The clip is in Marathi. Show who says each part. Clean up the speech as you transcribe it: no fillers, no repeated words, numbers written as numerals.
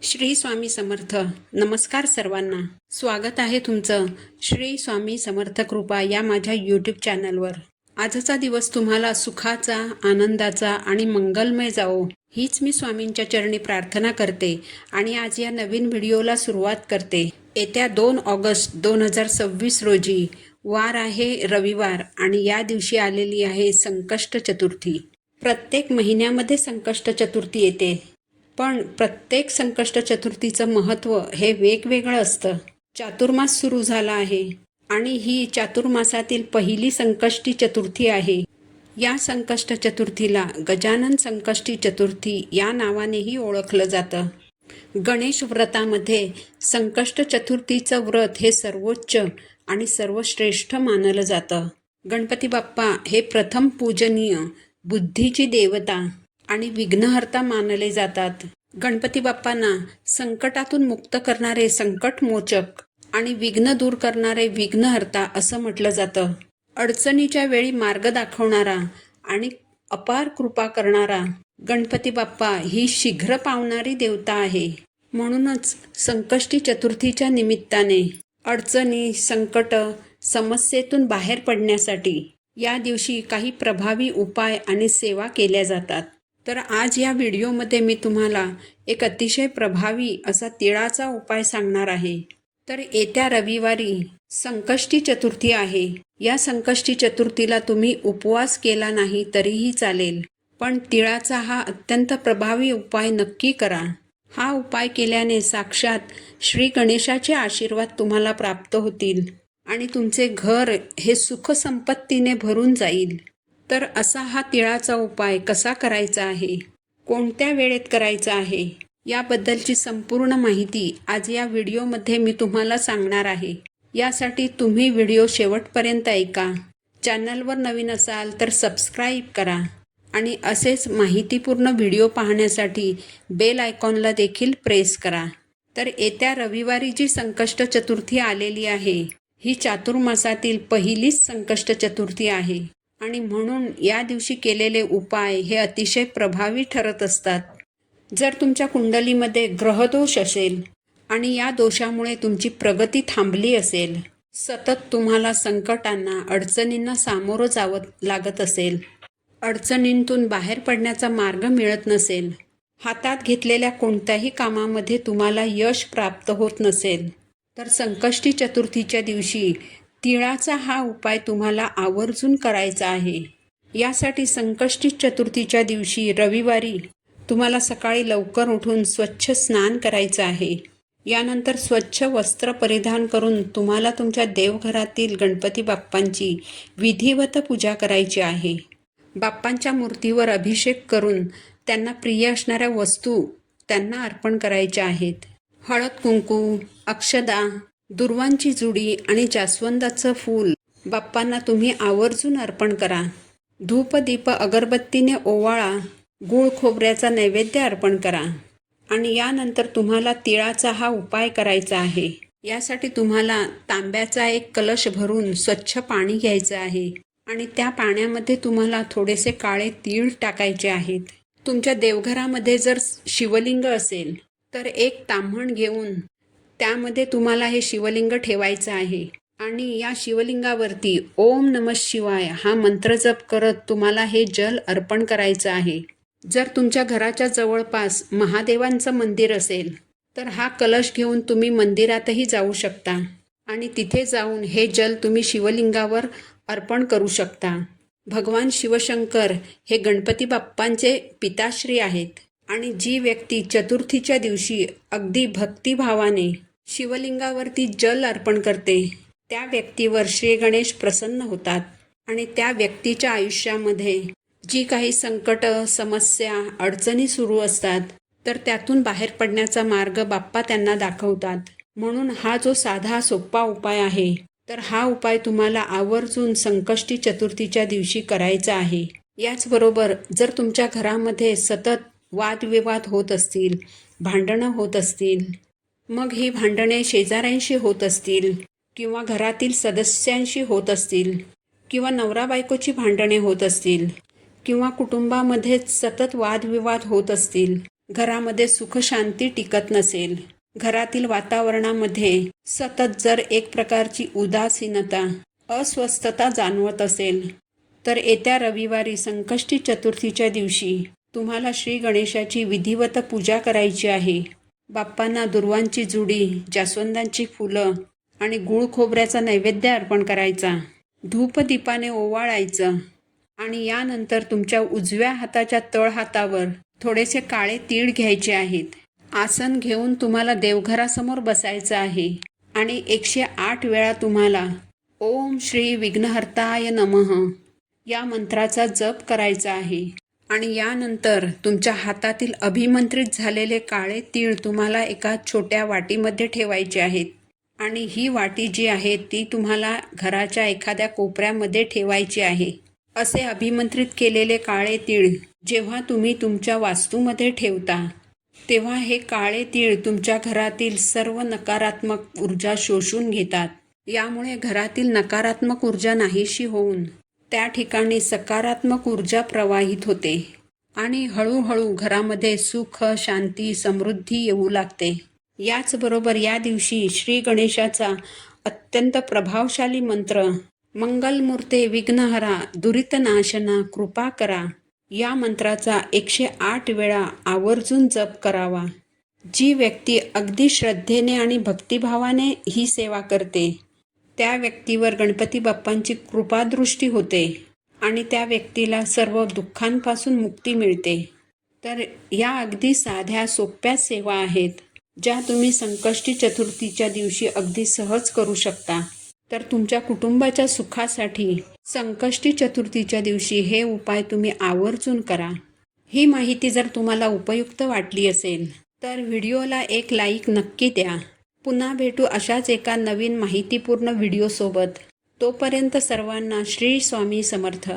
Speaker 1: श्री स्वामी समर्थ. नमस्कार सर्वांना. स्वागत आहे तुमचं श्री स्वामी समर्थ कृपा या माझ्या यूट्यूब चॅनलवर. आजचा दिवस तुम्हाला सुखाचा, आनंदाचा आणि मंगलमय जावो हीच मी स्वामींच्या चरणी प्रार्थना करते आणि आज या नवीन व्हिडिओला सुरुवात करते. येत्या 2 ऑगस्ट 2026 रोजी वार आहे रविवार आणि या दिवशी आलेली आहे संकष्ट चतुर्थी. प्रत्येक महिन्यामध्ये संकष्ट चतुर्थी येते, पण प्रत्येक संकष्ट चतुर्थीचं महत्त्व हे वेगवेगळं असतं. चातुर्मास सुरू झाला आहे आणि ही चातुर्मासातील पहिली संकष्टी चतुर्थी आहे. या संकष्ट चतुर्थीला गजानन संकष्टी चतुर्थी या नावानेही ओळखलं जातं. गणेश व्रतामध्ये संकष्ट चतुर्थीचं व्रत हे सर्वोच्च आणि सर्वश्रेष्ठ मानलं जातं. गणपती बाप्पा हे प्रथम पूजनीय, बुद्धीची देवता आणि विघ्नहर्ता मानले जातात. गणपती बाप्पांना संकटातून मुक्त करणारे संकटमोचक आणि विघ्न दूर करणारे विघ्नहर्ता असं म्हटलं जातं. अडचणीच्या वेळी मार्ग दाखवणारा आणि अपार कृपा करणारा गणपती बाप्पा ही शीघ्र पावणारी देवता आहे. म्हणूनच संकष्टी चतुर्थीच्या निमित्ताने अडचणी, संकट, समस्येतून बाहेर पडण्यासाठी या दिवशी काही प्रभावी उपाय आणि सेवा केल्या जातात. तर आज या व्हिडिओमध्ये मी तुम्हाला एक अतिशय प्रभावी असा तिळाचा उपाय सांगणार आहे. तर येत्या रविवारी संकष्टी चतुर्थी आहे. या संकष्टी चतुर्थीला तुम्ही उपवास केला नाही तरीही चालेल, पण तिळाचा हा अत्यंत प्रभावी उपाय नक्की करा. हा उपाय केल्याने साक्षात श्री गणेशाचे आशीर्वाद तुम्हाला प्राप्त होतील आणि तुमचे घर हे सुखसंपत्तीने भरून जाईल. तर असा हा तिळाचा उपाय कसा करायचा आहे, कोणत्या वेळेत करायचा आहे, याबद्दलची संपूर्ण माहिती आज या व्हिडिओमध्ये मी तुम्हाला सांगणार आहे. यासाठी तुम्ही व्हिडिओ शेवटपर्यंत ऐका. चॅनलवर नवीन असाल तर सबस्क्राईब करा आणि असेच माहितीपूर्ण व्हिडिओ पाहण्यासाठी बेल आयकॉनला देखील प्रेस करा. तर येत्या रविवारी जी संकष्ट चतुर्थी आलेली आहे, ही चातुर्मासातील पहिलीच संकष्ट चतुर्थी आहे आणि म्हणून या दिवशी केलेले उपाय हे अतिशय प्रभावी ठरत असतात. जर तुमच्या कुंडलीमध्ये ग्रहदोष असेल आणि या दोषामुळे तुमची प्रगती थांबली असेल, सतत तुम्हाला संकटांना, अडचणींना सामोरं जावं लागत असेल, अडचणींतून बाहेर पडण्याचा मार्ग मिळत नसेल, हातात घेतलेल्या कोणत्याही कामामध्ये तुम्हाला यश प्राप्त होत नसेल, तर संकष्टी चतुर्थीच्या दिवशी तिळाचा हा उपाय तुम्हाला आवर्जून करायचा आहे. यासाठी संकष्टी चतुर्थीच्या दिवशी रविवारी तुम्हाला सकाळी लवकर उठून स्वच्छ स्नान करायचं आहे. यानंतर स्वच्छ वस्त्र परिधान करून तुम्हाला तुमच्या देवघरातील गणपती बाप्पांची विधिवत पूजा करायची आहे. बाप्पांच्या मूर्तीवर अभिषेक करून त्यांना प्रिय असणाऱ्या वस्तू त्यांना अर्पण करायच्या आहेत. हळद कुंकू, अक्षदा, दुर्वांची जुडी आणि जास्वंदाचं फूल बाप्पांना तुम्ही आवर्जून अर्पण करा. धूप, दीप, अगरबत्तीने ओवाळा. गूळ खोबऱ्याचा नैवेद्य अर्पण करा आणि यानंतर तुम्हाला तिळाचा हा उपाय करायचा आहे. यासाठी तुम्हाला तांब्याचा एक कलश भरून स्वच्छ पाणी घ्यायचं आहे आणि त्या पाण्यामध्ये तुम्हाला थोडेसे काळे तीळ टाकायचे आहेत. तुमच्या देवघरामध्ये जर शिवलिंग असेल तर एक ताम्हण घेऊन त्यामध्ये तुम्हाला हे शिवलिंग ठेवायचं आहे आणि या शिवलिंगावरती ओम नमः शिवाय हा मंत्र जप करत तुम्हाला हे जल अर्पण करायचं आहे. जर तुमच्या घराच्या जवळपास महादेवांचं मंदिर असेल तर हा कलश घेऊन तुम्ही मंदिरातही जाऊ शकता आणि तिथे जाऊन हे जल तुम्ही शिवलिंगावर अर्पण करू शकता. भगवान शिवशंकर हे गणपती बाप्पांचे पिताश्री आहेत आणि जी व्यक्ती चतुर्थीच्या दिवशी अगदी भक्तिभावाने शिवलिंगावरती जल अर्पण करते त्या व्यक्तीवर श्री गणेश प्रसन्न होतात आणि त्या व्यक्तीच्या आयुष्यामध्ये जी काही संकट, समस्या, अडचणी सुरू असतात तर त्यातून बाहेर पडण्याचा मार्ग बाप्पा त्यांना दाखवतात. म्हणून हा जो साधा सोपा उपाय आहे, तर हा उपाय तुम्हाला आवर्जून संकष्टी चतुर्थीच्या दिवशी करायचा आहे. याचबरोबर जर तुमच्या घरामध्ये सतत वादविवाद होत असतील, भांडणं होत असतील, मग ही भांडणे शेजाऱ्यांशी होत असतील किंवा घरातील सदस्यांशी होत असतील किंवा नवरा बायकोची भांडणे होत असतील किंवा कुटुंबामध्ये सतत वादविवाद होत असतील, घरामध्ये सुखशांती टिकत नसेल, घरातील वातावरणामध्ये सतत जर एक प्रकारची उदासीनता, अस्वस्थता जाणवत असेल, तर येत्या रविवारी संकष्टी चतुर्थीच्या दिवशी तुम्हाला श्री गणेशाची विधिवत पूजा करायची आहे. बाप्पांना दुर्वांची जुडी, जास्वंदांची फुलं आणि गूळ खोबऱ्याचा नैवेद्य अर्पण करायचा. धूपदीपाने ओवाळायचं आणि यानंतर तुमच्या उजव्या हाताच्या तळहातावर थोडेसे काळे तीळ घ्यायचे आहेत. आसन घेऊन तुम्हाला देवघरासमोर बसायचं आहे आणि 108 वेळा तुम्हाला ओम श्री विघ्नहर्ताय नमः या मंत्राचा जप करायचा आहे. आणि यानंतर तुमच्या हातातील अभिमंत्रित झालेले काळे तीळ तुम्हाला एका छोट्या वाटीमध्ये ठेवायचे आहेत. आणि ही वाटी जी आहे ती तुम्हाला घराच्या एखाद्या कोपऱ्यामध्ये ठेवायची आहे. असे अभिमंत्रित केलेले काळे तीळ जेव्हा तुम्ही तुमच्या वास्तूमध्ये ठेवता, तेव्हा हे काळे तीळ तुमच्या घरातील सर्व नकारात्मक ऊर्जा शोषून घेतात. यामुळे घरातील नकारात्मक ऊर्जा नाहीशी होऊन त्या ठिकाणी सकारात्मक ऊर्जा प्रवाहित होते आणि हळूहळू घरामध्ये सुख, शांती, समृद्धी येऊ लागते. याचबरोबर या दिवशी श्री गणेशाचा अत्यंत प्रभावशाली मंत्र मंगलमूर्ते विघ्नहरा दुरितनाशना कृपा करा या मंत्राचा 108 वेळा आवर्जून जप करावा. जी व्यक्ती अगदी श्रद्धेने आणि भक्तिभावाने ही सेवा करते त्या व्यक्तीवर गणपती बाप्पांची कृपादृष्टी होते आणि त्या व्यक्तीला सर्व दुःखांपासून मुक्ती मिळते. तर या अगदी साध्या सोप्या सेवा आहेत, ज्या तुम्ही संकष्टी चतुर्थीच्या दिवशी अगदी सहज करू शकता. तर तुमच्या कुटुंबाच्या सुखासाठी संकष्टी चतुर्थीच्या दिवशी हे उपाय तुम्ही आवर्जून करा. ही माहिती जर तुम्हाला उपयुक्त वाटली असेल तर व्हिडिओला एक लाईक नक्की द्या. पुन्हा भेटू अशाच एका नवीन माहितीपूर्ण व्हिडिओसोबत. तोपर्यंत सर्वांना श्री स्वामी समर्थ.